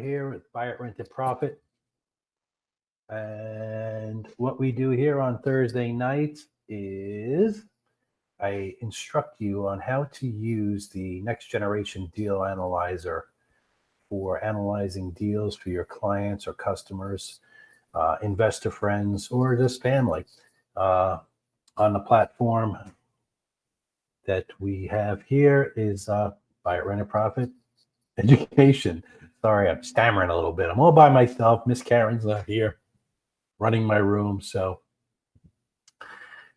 here with Buy It, Rent It, Profit. And what we do here on Thursday nights is I instruct you on how to use the next generation deal analyzer for analyzing deals for your clients or customers, investor friends, or just family. On the platform that we have here is Buy It, Rent It, Profit Education. Sorry, I'm stammering a little bit. I'm all by myself. Miss Karen's not here running my room. So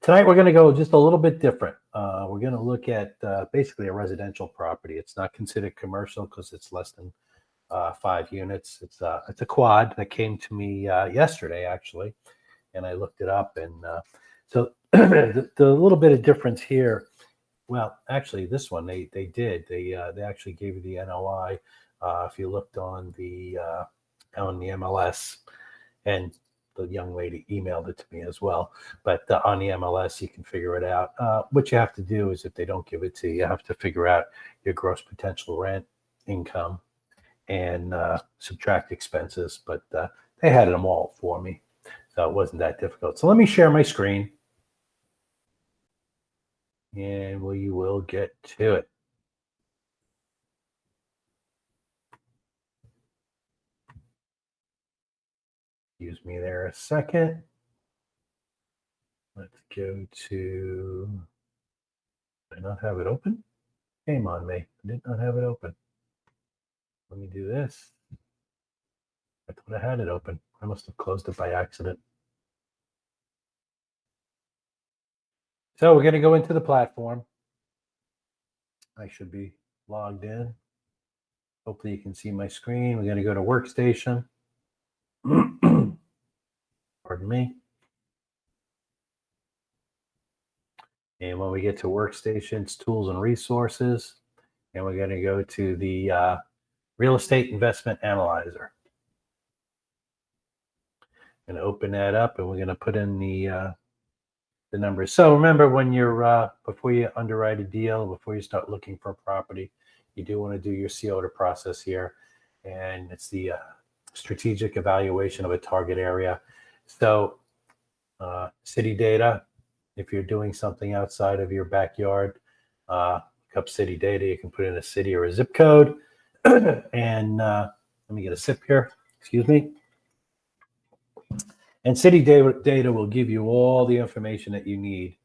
tonight we're going to go just a little bit different. We're going to look at basically a residential property. It's not considered commercial because it's less than 5 units. It's a quad that came to me yesterday, actually, and I looked it up. And so the little bit of difference here, well, actually, this one they actually gave you the NOI if you looked on the MLS, and the young lady emailed it to me as well. But on the MLS, you can figure it out. What you have to do is, if they don't give it to you, you have to figure out your gross potential rent income and subtract expenses. But they had them all for me, so it wasn't that difficult. So let me share my screen, and we will get to it. Excuse me there a second. Let's go to, did I not have it open? Shame on me. I did not have it open. Let me do this. I thought I had it open. I must have closed it by accident. So we're going to go into the platform. I should be logged in. Hopefully you can see my screen. We're going to go to Workstation. Pardon me. And when we get to Workstations, Tools and Resources, and we're going to go to the Real Estate Investment Analyzer. And open that up, and we're going to put in the numbers. So remember, when you're before you underwrite a deal, before you start looking for a property, you do want to do your COTA process here, and it's the strategic evaluation of a target area. So city data, if you're doing something outside of your backyard, look up city data. You can put in a city or a zip code. And let me get a sip here. Excuse me. And city data will give you all the information that you need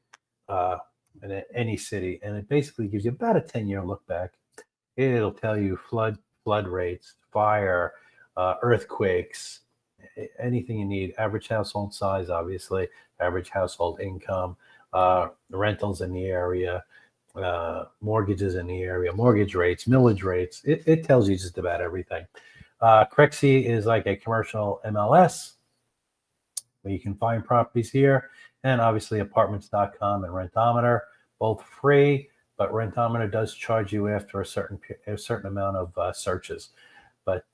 in any city. And it basically gives you about a 10-year look back. It'll tell you flood rates, fire, earthquakes, anything you need. Average household size, obviously, average household income, rentals in the area, mortgages in the area, mortgage rates, millage rates. It tells you just about everything. Crexi is like a commercial MLS where you can find properties here, and obviously apartments.com and Rentometer, both free, but Rentometer does charge you after a certain amount of searches. But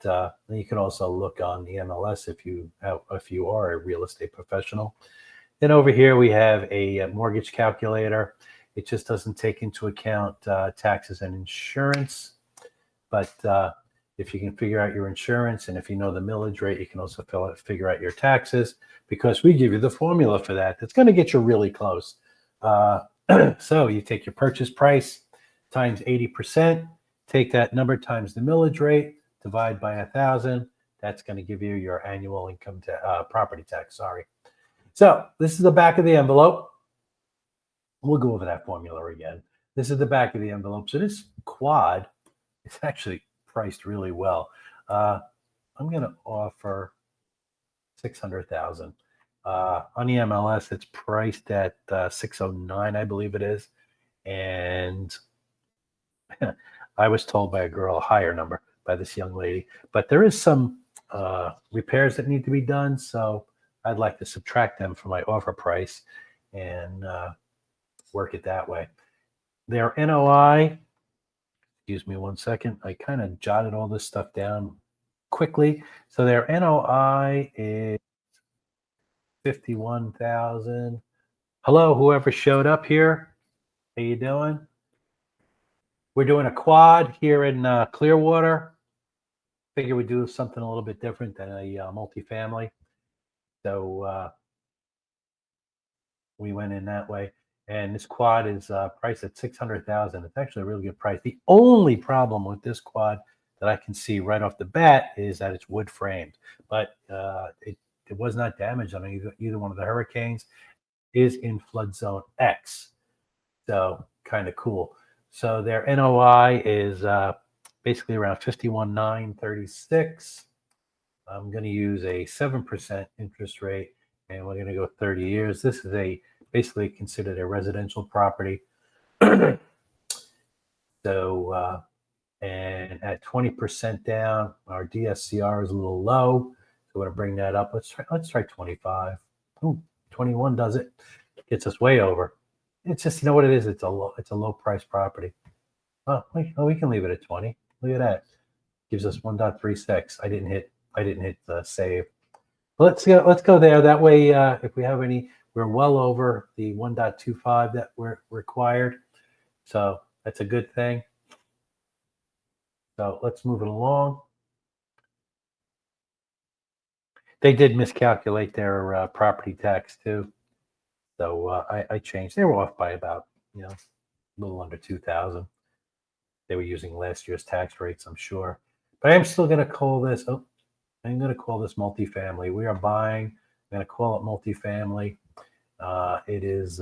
you can also look on the MLS if you are a real estate professional. Then over here we have a mortgage calculator. It just doesn't take into account taxes and insurance, but if you can figure out your insurance, and if you know the millage rate, you can also figure out your taxes, because we give you the formula for that. That's going to get you really close. So you take your purchase price times 80%, take that number times the millage rate, divide by 1,000. That's going to give you your annual income property tax. Sorry. So this is the back of the envelope. We'll go over that formula again. This is the back of the envelope. So this quad is actually priced really well. I'm going to offer $600,000. On the MLS, it's priced at $609, I believe it is. And I was told by a girl a higher number by this young lady. But there is some repairs that need to be done, so I'd like to subtract them from my offer price and work it that way. Their NOI, excuse me one second, I kind of jotted all this stuff down quickly. So their NOI is 51,000. Hello, whoever showed up here. How you doing? We're doing a quad here in Clearwater. figure we'd do something a little bit different than a multifamily. So we went in that way. And this quad is priced at $600,000. It's actually a really good price. The only problem with this quad that I can see right off the bat is that it's wood framed, but it was not damaged on either one of the hurricanes. Is in flood zone X, so kind of cool. So their NOI is basically around 51,936. I'm going to use a 7% interest rate, and we're going to go 30 years. This is basically considered a residential property. So, and at 20% down, our DSCR is a little low. So we're going to bring that up. Let's try 25. Ooh, 21 does it. Gets us way over. It's just, you know what it is? It's a low price property. Oh, we can leave it at 20. Look at that. Gives us 1.36. I didn't hit the save. Let's go there. That way, if we have any, we're well over the 1.25 that we're required. So that's a good thing. So let's move it along. They did miscalculate their property tax too. So I changed. They were off by about, a little under 2,000. They were using last year's tax rates, I'm sure. But I'm still going to call this. I'm going to call this multifamily. We are buying. I'm going to call it multifamily. It is,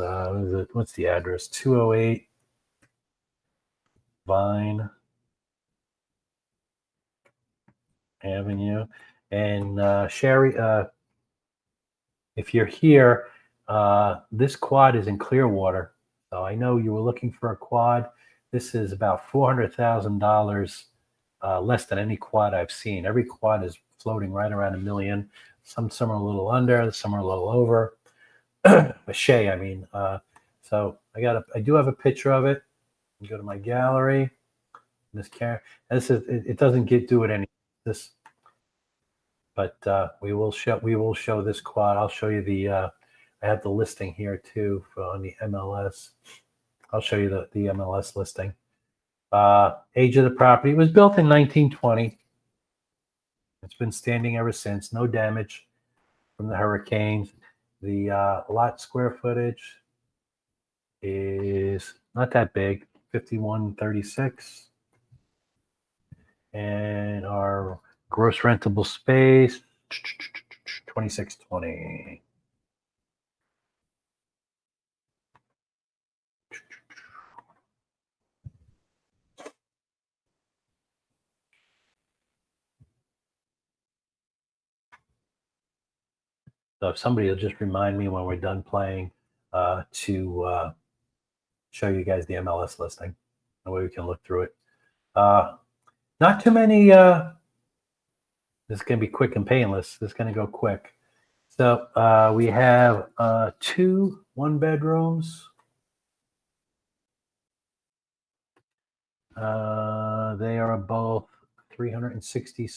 what's the address? 208 Vine Avenue. And Sherry, if you're here, this quad is in Clearwater. So I know you were looking for a quad. This is about $400,000 less than any quad I've seen. Every quad is floating right around $1 million. Some are a little under, some are a little over. Mache, I mean. So I do have a picture of it. Go to my gallery. This it doesn't do it any this, but we will show this quad. I'll show you I have the listing here too on the MLS. I'll show you the MLS listing. Age of the property, it was built in 1920. It's been standing ever since. No damage from the hurricanes. The lot square footage is not that big, 5136. And our gross rentable space, 2620. So if somebody will just remind me when we're done playing to show you guys the MLS listing. That way we can look through it. Not too many. This is going to be quick and painless. This is going to go quick. So we have 2 one-bedrooms. They are both 360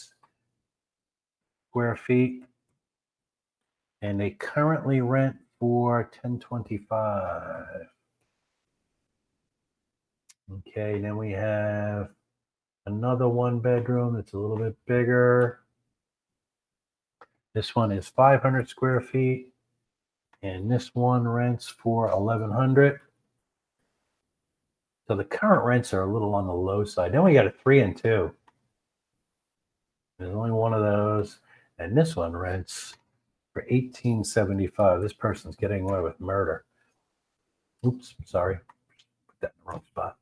square feet. And they currently rent for $1,025. Okay, then we have another one-bedroom that's a little bit bigger. This one is 500 square feet, and this one rents for $1,100. So the current rents are a little on the low side. Then we got a 3 and 2. There's only one of those, and this one rents for $1,875. This person's getting away with murder. Oops, sorry. Put that in the wrong spot.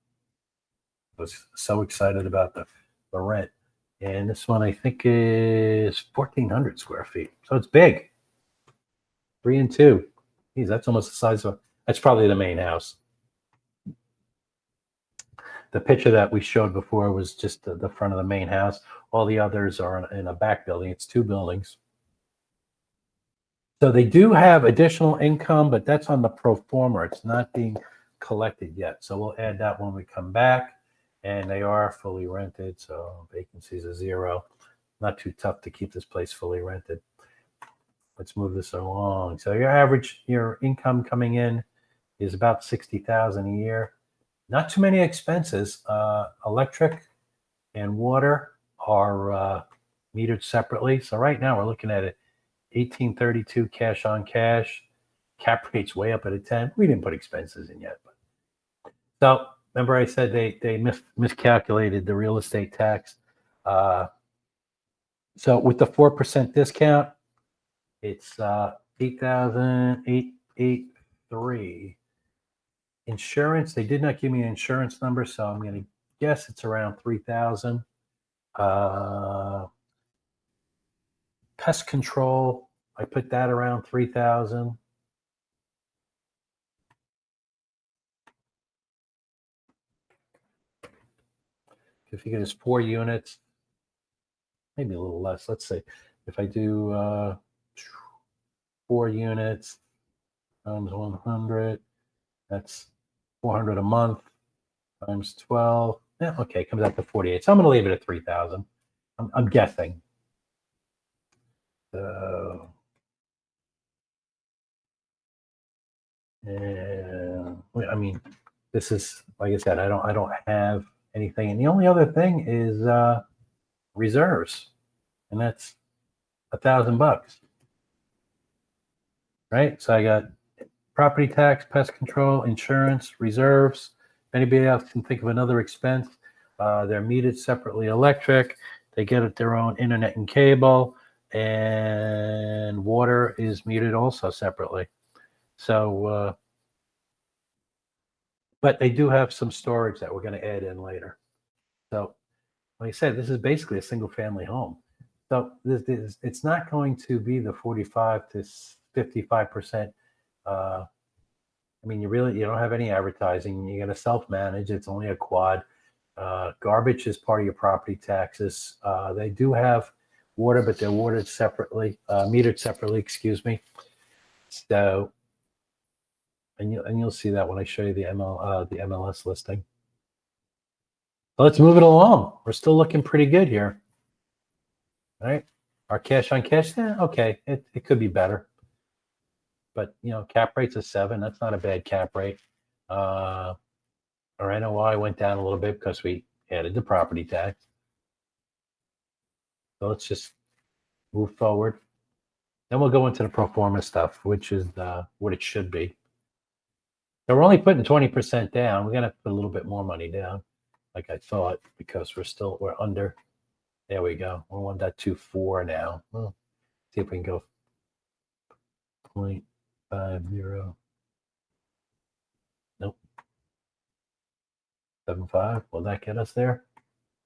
I was so excited about the rent. And this one, I think, is 1,400 square feet. So it's big. 3 and 2. Geez, that's almost the size of, that's probably the main house. The picture that we showed before was just the front of the main house. All the others are in a back building. It's 2 buildings. So they do have additional income, but that's on the pro forma. It's not being collected yet. So we'll add that when we come back. And they are fully rented, so vacancies are 0. Not too tough to keep this place fully rented. Let's move this along. So your income coming in is about $60,000 a year. Not too many expenses. Electric and water are metered separately. So right now we're looking at it 1832 cash on cash. Cap rate's way up at a 10. We didn't put expenses in yet. So remember I said they miscalculated the real estate tax. So with the 4% discount, it's 8,883. Insurance, they did not give me an insurance number, so I'm going to guess it's around 3,000. Pest control, I put that around 3,000. If you get 4 units, maybe a little less. Let's say if I do 4 units times 100, that's 400 a month times 12. Yeah, okay, comes out to 48. So I'm going to leave it at 3,000. I'm guessing. So, I mean, this is, like I said, I don't have anything, and the only other thing is reserves, and that's $1,000, right? So I got property tax, pest control, insurance, reserves. If anybody else can think of another expense, they're metered separately electric. They get their own internet and cable, and water is metered also separately. So, but they do have some storage that we're going to add in later. So, like I said, this is basically a single family home. So it's not going to be the 45 to 55%. I mean, you don't have any advertising. You're going to self-manage. It's only a quad. Garbage is part of your property taxes. They do have water, but they're watered separately, metered separately. Excuse me. So, and you'll see that when I show you the MLS listing. But let's move it along. We're still looking pretty good here. All right. Our cash on cash, okay, it could be better. But, cap rate's a 7. That's not a bad cap rate. Our NOI went down a little bit because we added the property tax. So let's just move forward. Then we'll go into the pro forma stuff, which is what it should be. So we're only putting 20% down. We're going to put a little bit more money down, like I thought, because we're under. There we go. We're 1.24 now. Well, see if we can go 0.50. Nope. 75. Will that get us there?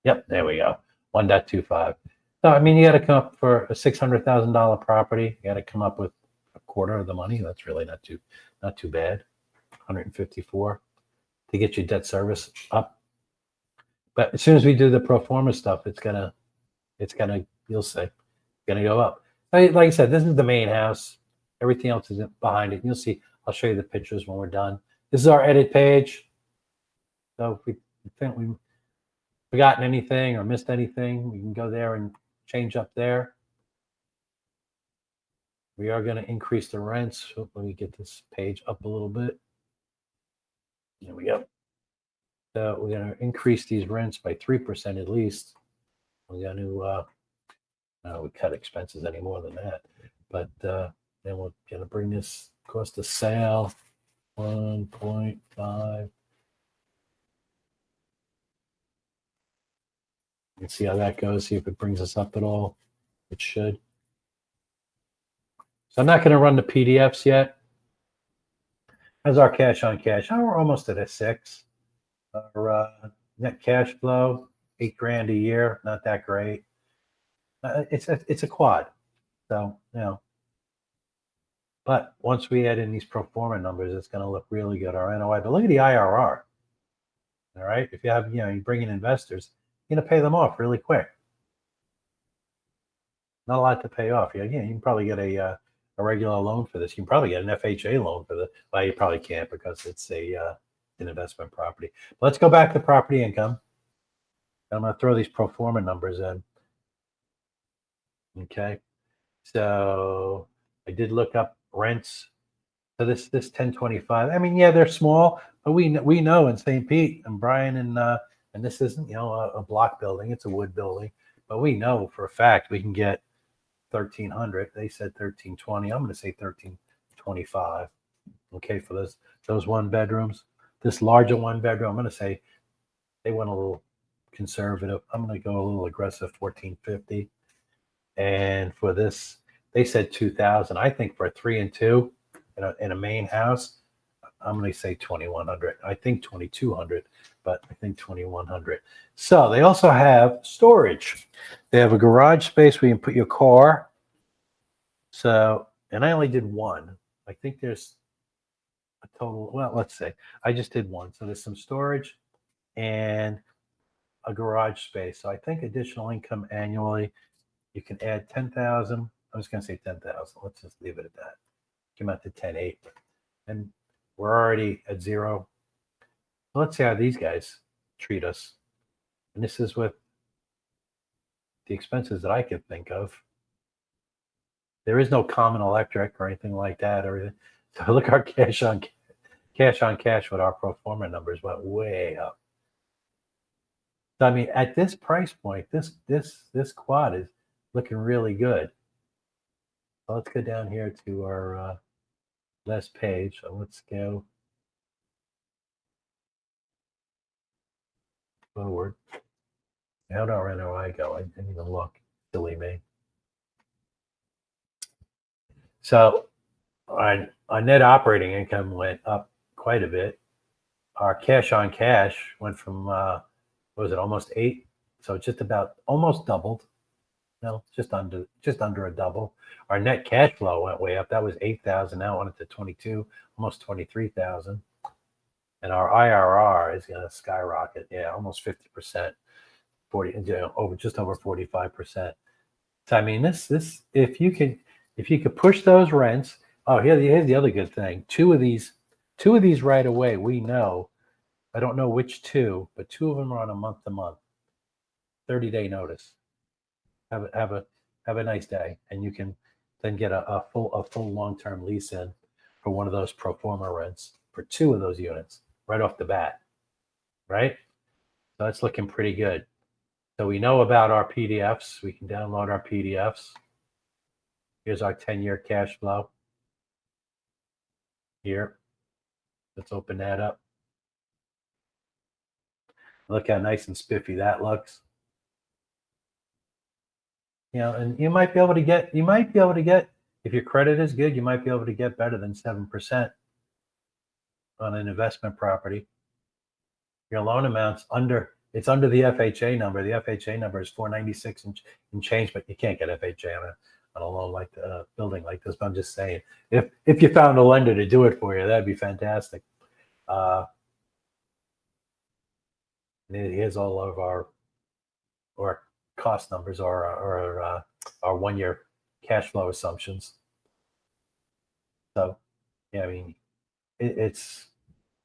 Yep, there we go. 1.25. So, I mean, you got to come up for a $600,000 property. You got to come up with a quarter of the money. That's really not too bad. 154 to get your debt service up. But as soon as we do the pro forma stuff, it's gonna, you'll see, it's gonna go up. Like I said, this is the main house. Everything else is behind it. You'll see. I'll show you the pictures when we're done. This is our edit page. So if we think we've forgotten anything or missed anything, we can go there and change up there. We are going to increase the rents. So let me get this page up a little bit. There we go. So we're going to increase these rents by 3% at least. We're going to, we cut expenses any more than that. But then we're going to bring this cost of sale 1.5. You can see how that goes, see if it brings us up at all. It should. So I'm not going to run the PDFs yet. How's our cash on cash? Oh, we're almost at a 6. Our net cash flow, $8,000 a year, not that great. It's a quad, so But once we add in these pro forma numbers, it's going to look really good. Our NOI, but look at the IRR. All right, if you have you bring in investors, you're going to pay them off really quick. Not a lot to pay off. You can probably get a regular loan for this. You can probably get an FHA loan for this. Well, you probably can't because it's an investment property. But let's go back to property income. I'm going to throw these pro forma numbers in. Okay, so I did look up rents. So this 1025. I mean, yeah, they're small, but we know in St. Pete and Bryan and this isn't a block building. It's a wood building. but we know for a fact we can get 1,300. They said 1,320. I'm going to say 1,325. Okay, for those one bedrooms. This larger one bedroom, I'm going to say they went a little conservative. I'm going to go a little aggressive, 1,450. And for this, they said 2,000. I think for a 3 and 2 in a main house, I'm going to say 2,100. I think 2,200, but I think 2,100. So they also have storage. They have a garage space where you can put your car. So, and I only did one. I think there's a total, well, let's say I just did one. So there's some storage and a garage space. So I think additional income annually, you can add 10,000. I was going to say 10,000. Let's just leave it at that. Came out to 10,800. And we're already at zero. Let's see how these guys treat us. And this is with the expenses that I could think of. There is no common electric or anything like that. So look, our cash on cash with our pro forma numbers went way up. So I mean, at this price point, this quad is looking really good. So let's go down here to our last page. So let's go forward. How did our NOI go? I didn't even look. Silly me. So our net operating income went up quite a bit. Our cash on cash went from what was it, almost 8? So just about almost doubled. No, just under a double. Our net cash flow went way up. That was 8,000. Now it went up to 22, almost 23,000. And our IRR is going to skyrocket. Yeah, almost 50%, 40, just over 45%. So I mean, this if you could push those rents. Oh, here's the other good thing. Two of these right away. We know. I don't know which two, but two of them are on a month-to-month, 30-day notice. Have a nice day, and you can then get a full long-term lease in for one of those pro forma rents for two of those units right off the bat, right? So that's looking pretty good. So we know about our PDFs. We can download our PDFs. Here's our 10-year cash flow. Here, let's open that up. Look how nice and spiffy that looks. And you might be able to get, if your credit is good, you might be able to get better than 7% on an investment property. Your loan amount's it's under the FHA number. The FHA number is 496 and change, but you can't get FHA on a loan like the building like this. But I'm just saying, if you found a lender to do it for you, that'd be fantastic. Here's all of our cost numbers, or our 1-year cash flow assumptions. So, yeah, I mean, it's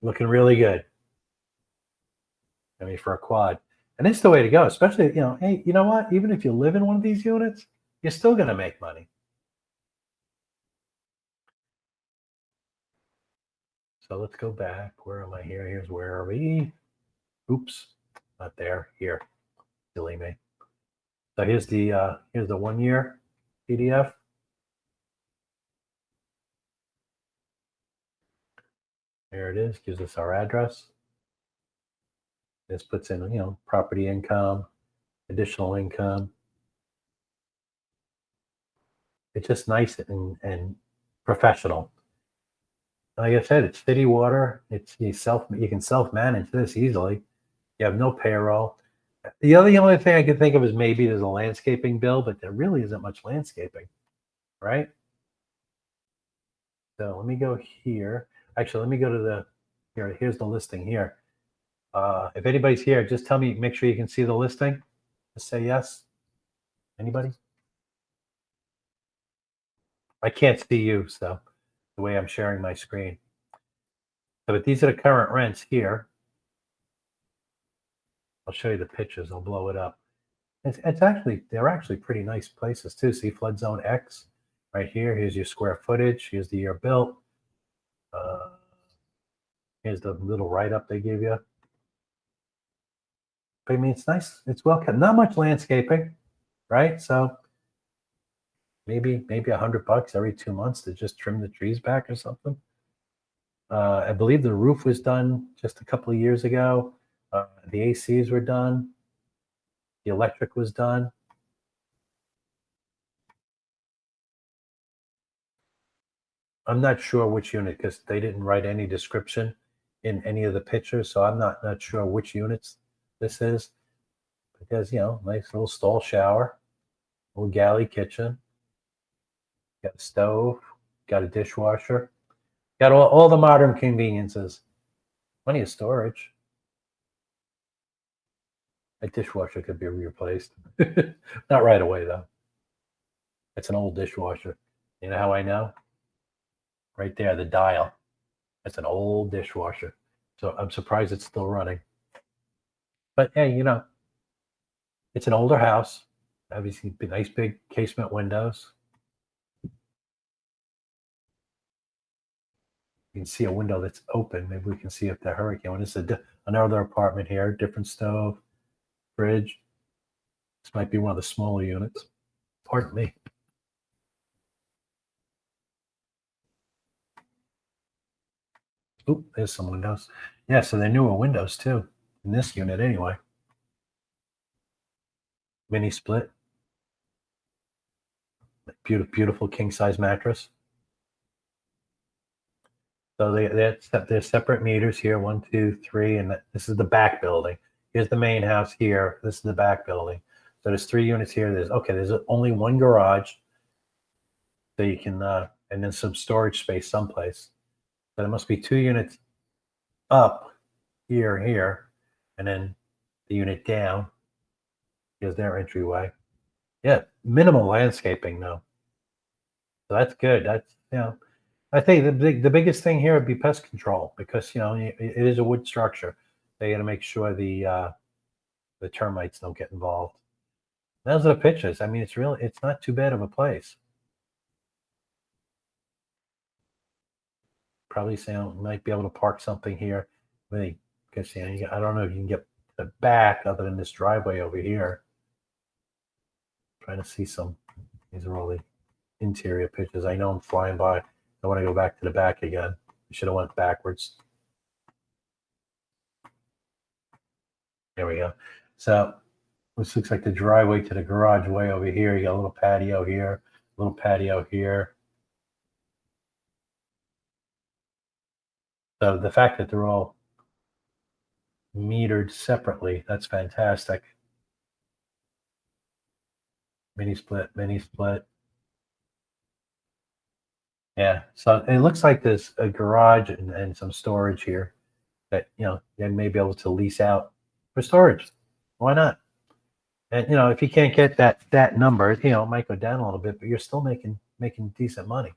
looking really good. I mean, for a quad, and it's the way to go. Especially, hey, you know what? Even if you live in one of these units, you're still going to make money. So let's go back. Where am I here? Here's where are we? Oops, not there. Here, silly me. So here's the 1-year PDF. There it is. Gives us our address. This puts in, property income, additional income. It's just nice and professional. Like I said, it's city water. You can self-manage this easily. You have no payroll. The only thing I can think of is maybe there's a landscaping bill, but there really isn't much landscaping, right? So let me go here. Actually, let me go to here's the listing here. If anybody's here, just tell me, make sure you can see the listing. Just say yes. Anybody? I can't see you, so the way I'm sharing my screen. So, but these are the current rents here. I'll show you the pictures. I'll blow it up. They're actually pretty nice places too. See, flood zone X right here. Here's your square footage. Here's the year built. Here's the little write-up they give you. But I mean, it's nice. It's well kept. Not much landscaping. right? So maybe $100 every 2 months to just trim the trees back or something. I believe the roof was done just a couple of years ago. The ACs were done. The electric was done. I'm not sure which unit because they didn't write any description in any of the pictures, so I'm not sure which units this is. Because nice little stall shower, little galley kitchen, got a stove, got a dishwasher, got all the modern conveniences, plenty of storage. A dishwasher could be replaced, not right away though. It's an old dishwasher. You know how I know? Right there, the dial. It's an old dishwasher, so I'm surprised it's still running. But hey, it's an older house. Obviously, nice big casement windows. You can see a window that's open. Maybe we can see if the hurricane. When it's another apartment here, different stove, fridge. This might be one of the smaller units. Pardon me. Oop, there's some windows. Yeah, so they're newer windows too in this unit anyway. Mini split. Beautiful king size mattress. So they're separate meters here. 1, 2, 3, and this is the back building. Here's the main house here. This is the back building. So there's 3 units here. There's only one garage. So you can and then some storage space someplace. So there must be 2 units up here and here, and then the unit down is their entryway. Yeah, minimal landscaping though. So that's good. That's I think the biggest thing here would be pest control because it is a wood structure. They got to make sure the termites don't get involved. Those are the pictures. I mean, it's not too bad of a place. Probably say might be able to park something here. Really, because I don't know if you can get the back other than this driveway over here. Trying to see some. These are all the interior pictures. I know I'm flying by. I want to go back to the back again. We should have went backwards. There we go. So this looks like the driveway to the garage way over here. You got a little patio here, a little patio here. So the fact that they're all metered separately, that's fantastic. Mini split, mini split. Yeah, so it looks like there's a garage and some storage here that they may be able to lease out for storage. Why not? And if you can't get that number, it might go down a little bit, but you're still making decent money.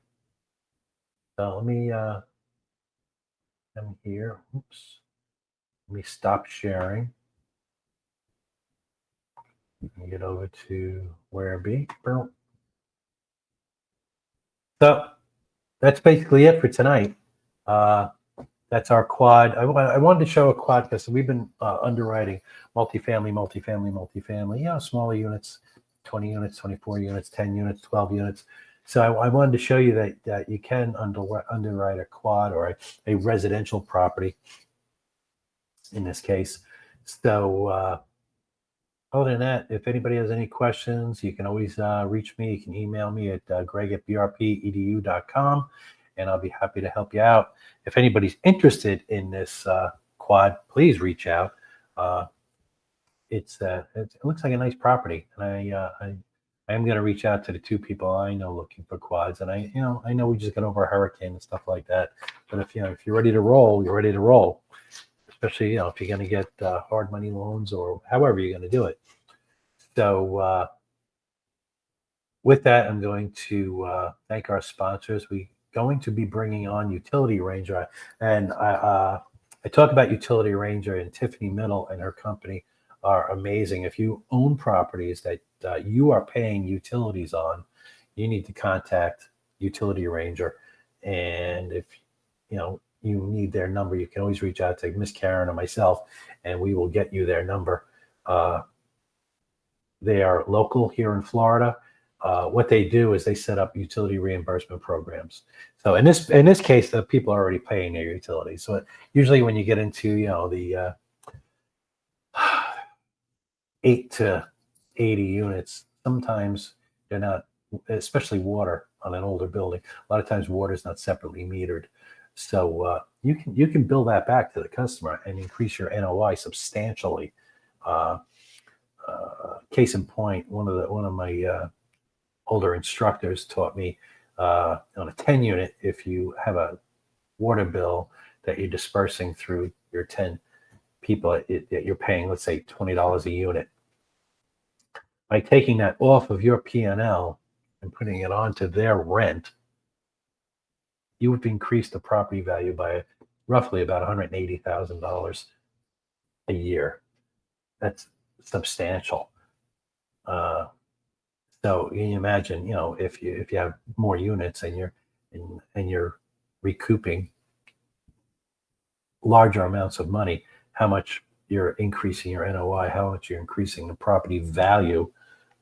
So let me come here. Oops. Let me stop sharing. Get over to where be. So that's basically it for tonight. That's our quad. I wanted to show a quad because we've been underwriting multifamily, smaller units, 20 units, 24 units, 10 units, 12 units. So I wanted to show you that you can underwrite a quad or a residential property in this case. So other than that, if anybody has any questions, you can always reach me. You can email me at greg@brpedu.com, and I'll be happy to help you out. If anybody's interested in this quad, please reach out. It looks like a nice property, and I am going to reach out to the 2 people I know looking for quads. And I know we just got over a hurricane and stuff like that. But if you're ready to roll, you're ready to roll. Especially if you're going to get hard money loans or however you're going to do it. So with that, I'm going to thank our sponsors. We're going to be bringing on Utility Ranger, and I talk about Utility Ranger, and Tiffany Middle and her company are amazing. If you own properties that you are paying utilities on, you need to contact Utility Ranger. And if you need their number, you can always reach out to Miss Karen or myself, and we will get you their number. They are local here in Florida. What they do is they set up utility reimbursement programs. So in this case, the people are already paying their utilities. So usually when you get into the 8 to 80 units, sometimes they're not, especially water on an older building. A lot of times water is not separately metered. So you can bill that back to the customer and increase your NOI substantially. Uh, Case in point, one of my older instructors taught me on a 10 unit, if you have a water bill that you're dispersing through your 10 people, you're paying, let's say, $20 a unit. By taking that off of your P&L and putting it onto their rent, you would increase the property value by roughly about $180,000 a year. That's substantial. So you can imagine, if you have more units and you're recouping larger amounts of money, how much you're increasing your NOI, how much you're increasing the property value,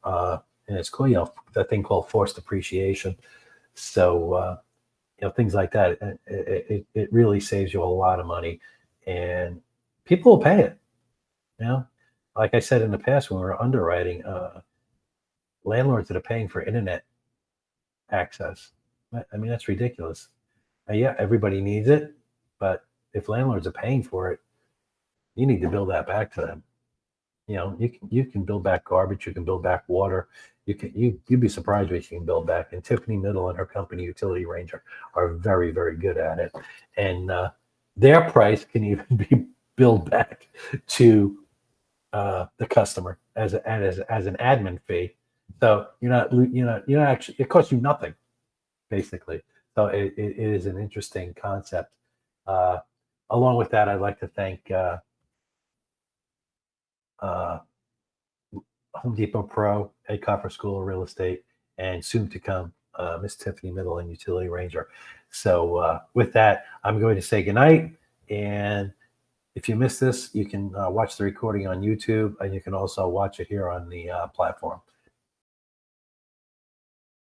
and it's cool, that thing called forced appreciation. So things like that, it really saves you a lot of money, and people will pay it. Like I said in the past when we were underwriting, landlords that are paying for internet access. I mean, that's ridiculous. Yeah, everybody needs it, but if landlords are paying for it, you need to bill that back to them. You can build back garbage, you can build back water. You'd be surprised what you can build back. And Tiffany Middle and her company Utility Ranger are very, very good at it. And their price can even be billed back to the customer as an admin fee. So you're not actually, it costs you nothing, basically. So it is an interesting concept. Along with that, I'd like to thank Home Depot Pro, Ed Copper School of Real Estate, and soon to come, Miss Tiffany Middle and Utility Ranger. So with that, I'm going to say goodnight. And if you missed this, you can watch the recording on YouTube, and you can also watch it here on the platform.